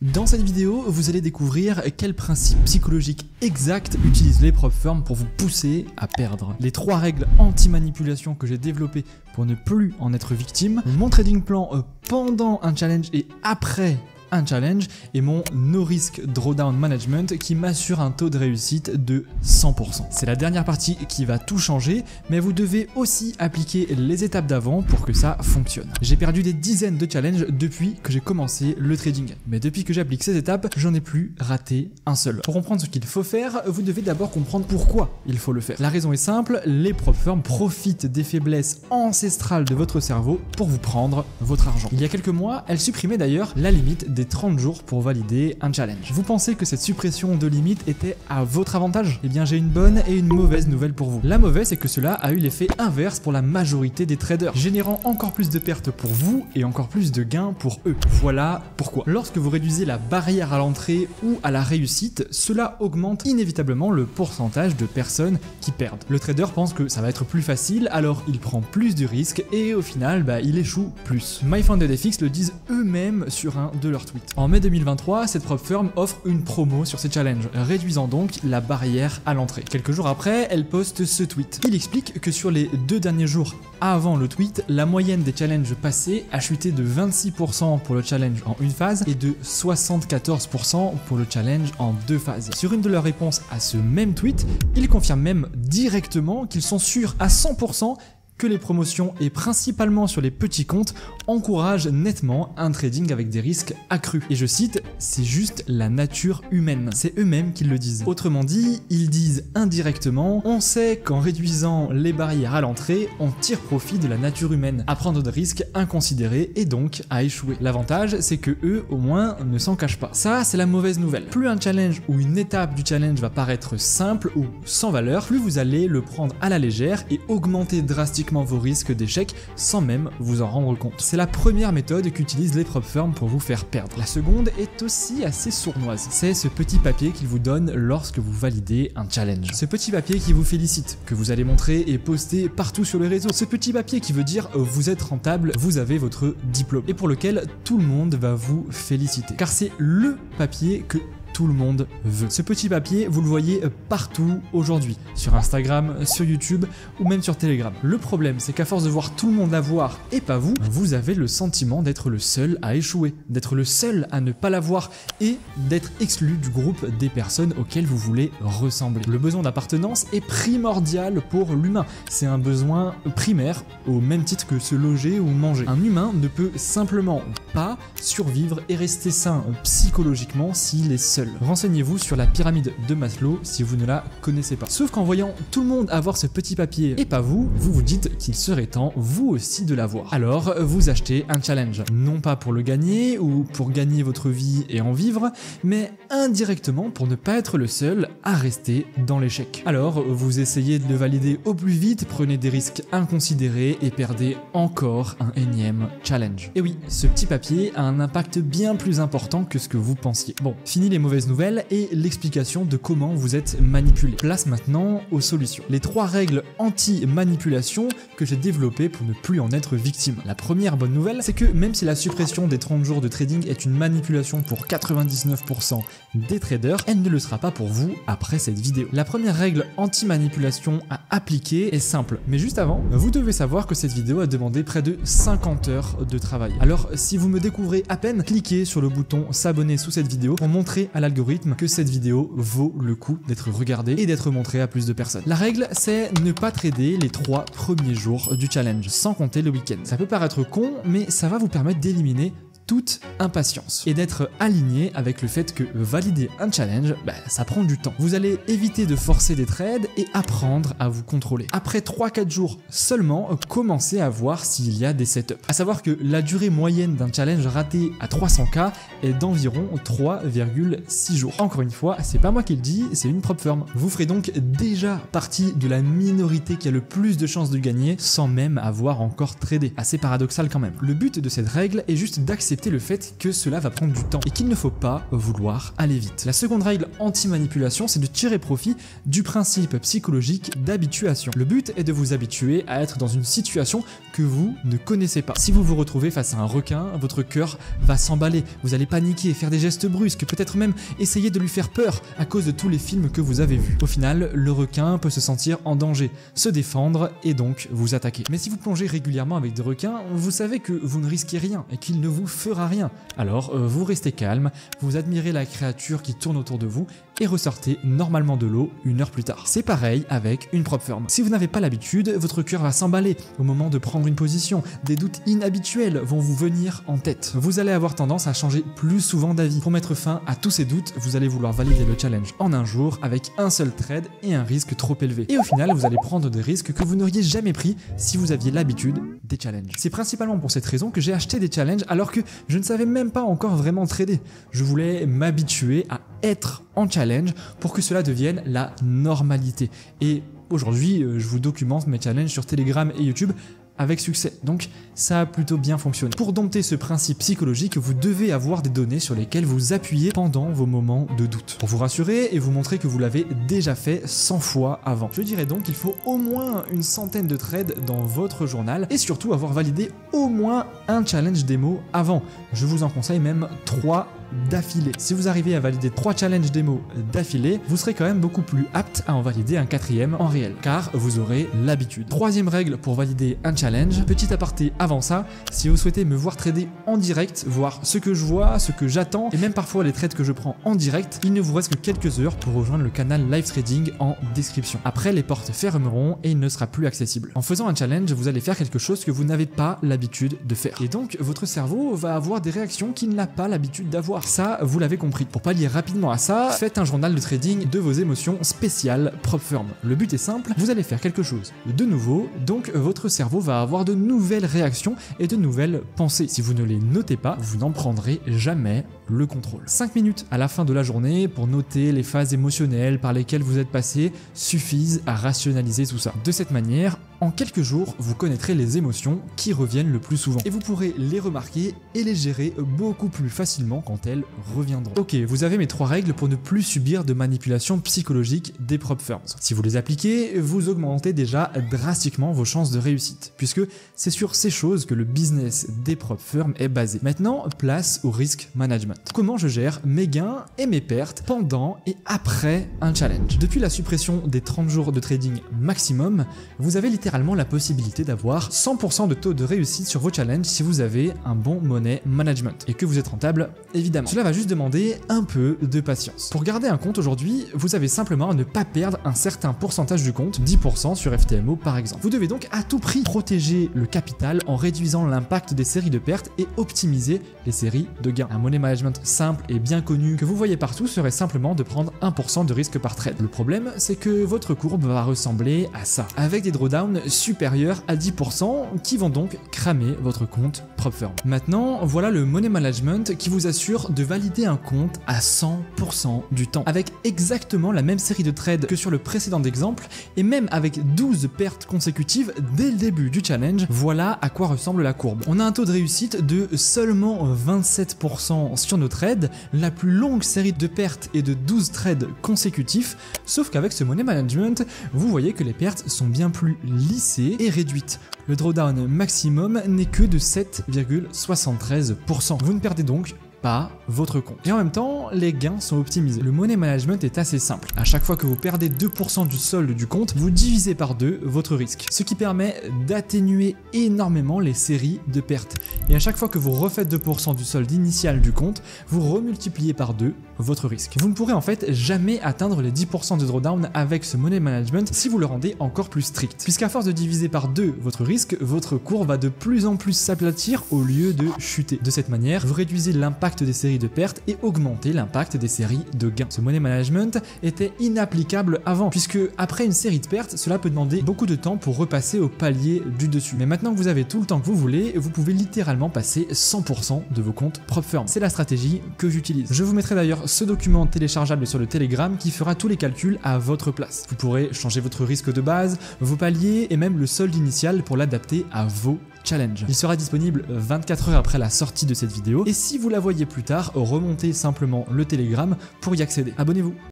Dans cette vidéo, vous allez découvrir quels principes psychologiques exacts utilisent les prop firms pour vous pousser à perdre. Les 3 règles anti-manipulation que j'ai développées pour ne plus en être victime, mon trading plan pendant un challenge et après un challenge et mon no risk drawdown management qui m'assure un taux de réussite de 100%. C'est la dernière partie qui va tout changer, mais vous devez aussi appliquer les étapes d'avant pour que ça fonctionne. J'ai perdu des dizaines de challenges depuis que j'ai commencé le trading, mais depuis que j'applique ces étapes, j'en ai plus raté un seul. Pour comprendre ce qu'il faut faire, vous devez d'abord comprendre pourquoi il faut le faire. La raison est simple, les prop firms profitent des faiblesses ancestrales de votre cerveau pour vous prendre votre argent. Il y a quelques mois, elles supprimaient d'ailleurs la limite des 30 jours pour valider un challenge. Vous pensez que cette suppression de limite était à votre avantage? Eh bien j'ai une bonne et une mauvaise nouvelle pour vous. La mauvaise c'est que cela a eu l'effet inverse pour la majorité des traders, générant encore plus de pertes pour vous et encore plus de gains pour eux. Voilà pourquoi. Lorsque vous réduisez la barrière à l'entrée ou à la réussite, cela augmente inévitablement le pourcentage de personnes qui perdent. Le trader pense que ça va être plus facile, alors il prend plus de risques et au final il échoue plus. MyFoundedFX le disent eux-mêmes sur un de leurs tweets. En mai 2023, cette prop firm offre une promo sur ses challenges, réduisant donc la barrière à l'entrée. Quelques jours après, elle poste ce tweet. Il explique que sur les 2 derniers jours avant le tweet, la moyenne des challenges passés a chuté de 26% pour le challenge en une phase et de 74% pour le challenge en 2 phases. Sur une de leurs réponses à ce même tweet, ils confirment même directement qu'ils sont sûrs à 100% que les promotions et principalement sur les petits comptes encouragent nettement un trading avec des risques accrus. Et je cite, c'est juste la nature humaine. C'est eux-mêmes qui le disent. Autrement dit, ils disent indirectement, on sait qu'en réduisant les barrières à l'entrée, on tire profit de la nature humaine, à prendre de risques inconsidérés et donc à échouer. L'avantage, c'est que eux, au moins, ne s'en cachent pas. Ça, c'est la mauvaise nouvelle. Plus un challenge ou une étape du challenge va paraître simple ou sans valeur, plus vous allez le prendre à la légère et augmenter drastiquement vos risques d'échec sans même vous en rendre compte. C'est la première méthode qu'utilisent les prop firms pour vous faire perdre. La seconde est aussi assez sournoise. C'est ce petit papier qu'ils vous donnent lorsque vous validez un challenge. Ce petit papier qui vous félicite, que vous allez montrer et poster partout sur les réseaux. Ce petit papier qui veut dire vous êtes rentable, vous avez votre diplôme et pour lequel tout le monde va vous féliciter. Car c'est le papier que tout le monde veut. Ce petit papier, vous le voyez partout aujourd'hui, sur Instagram, sur YouTube ou même sur Telegram. Le problème, c'est qu'à force de voir tout le monde l'avoir et pas vous, vous avez le sentiment d'être le seul à échouer, d'être le seul à ne pas l'avoir et d'être exclu du groupe des personnes auxquelles vous voulez ressembler. Le besoin d'appartenance est primordial pour l'humain. C'est un besoin primaire au même titre que se loger ou manger. Un humain ne peut simplement pas survivre et rester sain psychologiquement s'il est seul. Renseignez-vous sur la pyramide de Maslow si vous ne la connaissez pas. Sauf qu'en voyant tout le monde avoir ce petit papier et pas vous, vous vous dites qu'il serait temps vous aussi de l'avoir. Alors vous achetez un challenge, non pas pour le gagner ou pour gagner votre vie et en vivre, mais indirectement pour ne pas être le seul à rester dans l'échec. Alors vous essayez de le valider au plus vite, prenez des risques inconsidérés et perdez encore un énième challenge. Et oui, ce petit papier a un impact bien plus important que ce que vous pensiez. Bon, fini les mauvaises nouvelles et l'explication de comment vous êtes manipulé. Place maintenant aux solutions. Les 3 règles anti-manipulation que j'ai développées pour ne plus en être victime. La première bonne nouvelle, c'est que même si la suppression des 30 jours de trading est une manipulation pour 99% des traders, elle ne le sera pas pour vous après cette vidéo. La première règle anti-manipulation à appliquer est simple, mais juste avant, vous devez savoir que cette vidéo a demandé près de 50 heures de travail. Alors si vous me découvrez à peine, cliquez sur le bouton s'abonner sous cette vidéo pour montrer à l'algorithme que cette vidéo vaut le coup d'être regardée et d'être montrée à plus de personnes. La règle, c'est ne pas trader les 3 premiers jours du challenge, sans compter le week-end. Ça peut paraître con, mais ça va vous permettre d'éliminer toute impatience et d'être aligné avec le fait que valider un challenge, ça prend du temps. Vous allez éviter de forcer des trades et apprendre à vous contrôler. Après 3-4 jours seulement, commencez à voir s'il y a des setups. À savoir que la durée moyenne d'un challenge raté à 300K est d'environ 3,6 jours. Encore une fois, c'est pas moi qui le dis, c'est une prop firm. Vous ferez donc déjà partie de la minorité qui a le plus de chances de gagner sans même avoir encore tradé. Assez paradoxal quand même. Le but de cette règle est juste d'accepter accepter le fait que cela va prendre du temps et qu'il ne faut pas vouloir aller vite. La seconde règle anti-manipulation, c'est de tirer profit du principe psychologique d'habituation. Le but est de vous habituer à être dans une situation que vous ne connaissez pas. Si vous vous retrouvez face à un requin, votre cœur va s'emballer, vous allez paniquer, faire des gestes brusques, peut-être même essayer de lui faire peur à cause de tous les films que vous avez vus. Au final, le requin peut se sentir en danger, se défendre et donc vous attaquer. Mais si vous plongez régulièrement avec des requins, vous savez que vous ne risquez rien et qu'il ne vous fera rien. Alors vous restez calme, vous admirez la créature qui tourne autour de vous et ressortez normalement de l'eau 1 heure plus tard. C'est pareil avec une prop firm. Si vous n'avez pas l'habitude, votre cœur va s'emballer au moment de prendre une position. Des doutes inhabituels vont vous venir en tête. Vous allez avoir tendance à changer plus souvent d'avis. Pour mettre fin à tous ces doutes, vous allez vouloir valider le challenge en un jour avec un seul trade et un risque trop élevé. Et au final, vous allez prendre des risques que vous n'auriez jamais pris si vous aviez l'habitude des challenges. C'est principalement pour cette raison que j'ai acheté des challenges alors que je ne savais même pas encore vraiment trader. Je voulais m'habituer à être en challenge pour que cela devienne la normalité. Et aujourd'hui, je vous documente mes challenges sur Telegram et YouTube avec succès. Donc ça a plutôt bien fonctionné. Pour dompter ce principe psychologique, vous devez avoir des données sur lesquelles vous appuyez pendant vos moments de doute. Pour vous rassurer et vous montrer que vous l'avez déjà fait 100 fois avant. Je dirais donc qu'il faut au moins une centaine de trades dans votre journal et surtout avoir validé au moins un challenge démo avant. Je vous en conseille même 3 d'affilée. Si vous arrivez à valider 3 challenges démo d'affilée, vous serez quand même beaucoup plus apte à en valider un 4e en réel, car vous aurez l'habitude. 3e règle pour valider un challenge, petit aparté avant ça, si vous souhaitez me voir trader en direct, voir ce que je vois, ce que j'attends, et même parfois les trades que je prends en direct, il ne vous reste que quelques heures pour rejoindre le canal live trading en description. Après, les portes fermeront et il ne sera plus accessible. En faisant un challenge, vous allez faire quelque chose que vous n'avez pas l'habitude de faire. Et donc, votre cerveau va avoir des réactions qu'il n'a pas l'habitude d'avoir. Ça, vous l'avez compris. Pour pallier rapidement à ça, faites un journal de trading de vos émotions spéciales prop firm. Le but est simple, vous allez faire quelque chose de nouveau, donc votre cerveau va avoir de nouvelles réactions et de nouvelles pensées. Si vous ne les notez pas, vous n'en prendrez jamais le contrôle. 5 minutes à la fin de la journée pour noter les phases émotionnelles par lesquelles vous êtes passé suffisent à rationaliser tout ça. De cette manière, en quelques jours, vous connaîtrez les émotions qui reviennent le plus souvent et vous pourrez les remarquer et les gérer beaucoup plus facilement quand elles reviendront. Ok, vous avez mes 3 règles pour ne plus subir de manipulation psychologique des prop firms. Si vous les appliquez, vous augmentez déjà drastiquement vos chances de réussite puisque c'est sur ces choses que le business des prop firms est basé. Maintenant, place au risk management. Comment je gère mes gains et mes pertes pendant et après un challenge. Depuis la suppression des 30 jours de trading maximum, vous avez littéralement la possibilité d'avoir 100% de taux de réussite sur vos challenges si vous avez un bon money management et que vous êtes rentable évidemment. Cela va juste demander un peu de patience. Pour garder un compte aujourd'hui, vous avez simplement à ne pas perdre un certain pourcentage du compte, 10% sur FTMO par exemple. Vous devez donc à tout prix protéger le capital en réduisant l'impact des séries de pertes et optimiser les séries de gains. Un money management simple et bien connu que vous voyez partout serait simplement de prendre 1% de risque par trade. Le problème, c'est que votre courbe va ressembler à ça, avec des drawdowns supérieurs à 10% qui vont donc cramer votre compte prop firm. Maintenant, voilà le money management qui vous assure de valider un compte à 100% du temps, avec exactement la même série de trades que sur le précédent exemple, et même avec 12 pertes consécutives dès le début du challenge. Voilà à quoi ressemble la courbe. On a un taux de réussite de seulement 27% sur nos trades, la plus longue série de pertes est de 12 trades consécutifs, sauf qu'avec ce money management, vous voyez que les pertes sont bien plus lissées et réduites. Le drawdown maximum n'est que de 7,73%. Vous ne perdez donc pas votre compte. Et en même temps, les gains sont optimisés. Le money management est assez simple. À chaque fois que vous perdez 2% du solde du compte, vous divisez par 2 votre risque, ce qui permet d'atténuer énormément les séries de pertes. Et à chaque fois que vous refaites 2% du solde initial du compte, vous remultipliez par 2 votre risque. Vous ne pourrez en fait jamais atteindre les 10% de drawdown avec ce money management si vous le rendez encore plus strict. Puisqu'à force de diviser par 2 votre risque, votre cours va de plus en plus s'aplatir au lieu de chuter. De cette manière, vous réduisez l'impact des séries de pertes et augmenter l'impact des séries de gains. Ce money management était inapplicable avant, puisque après une série de pertes, cela peut demander beaucoup de temps pour repasser au palier du dessus. Mais maintenant que vous avez tout le temps que vous voulez, vous pouvez littéralement passer 100% de vos comptes prop firm. C'est la stratégie que j'utilise. Je vous mettrai d'ailleurs ce document téléchargeable sur le Telegram qui fera tous les calculs à votre place. Vous pourrez changer votre risque de base, vos paliers et même le solde initial pour l'adapter à vos Challenge. Il sera disponible 24 heures après la sortie de cette vidéo et si vous la voyez plus tard, remontez simplement le Telegram pour y accéder. Abonnez-vous.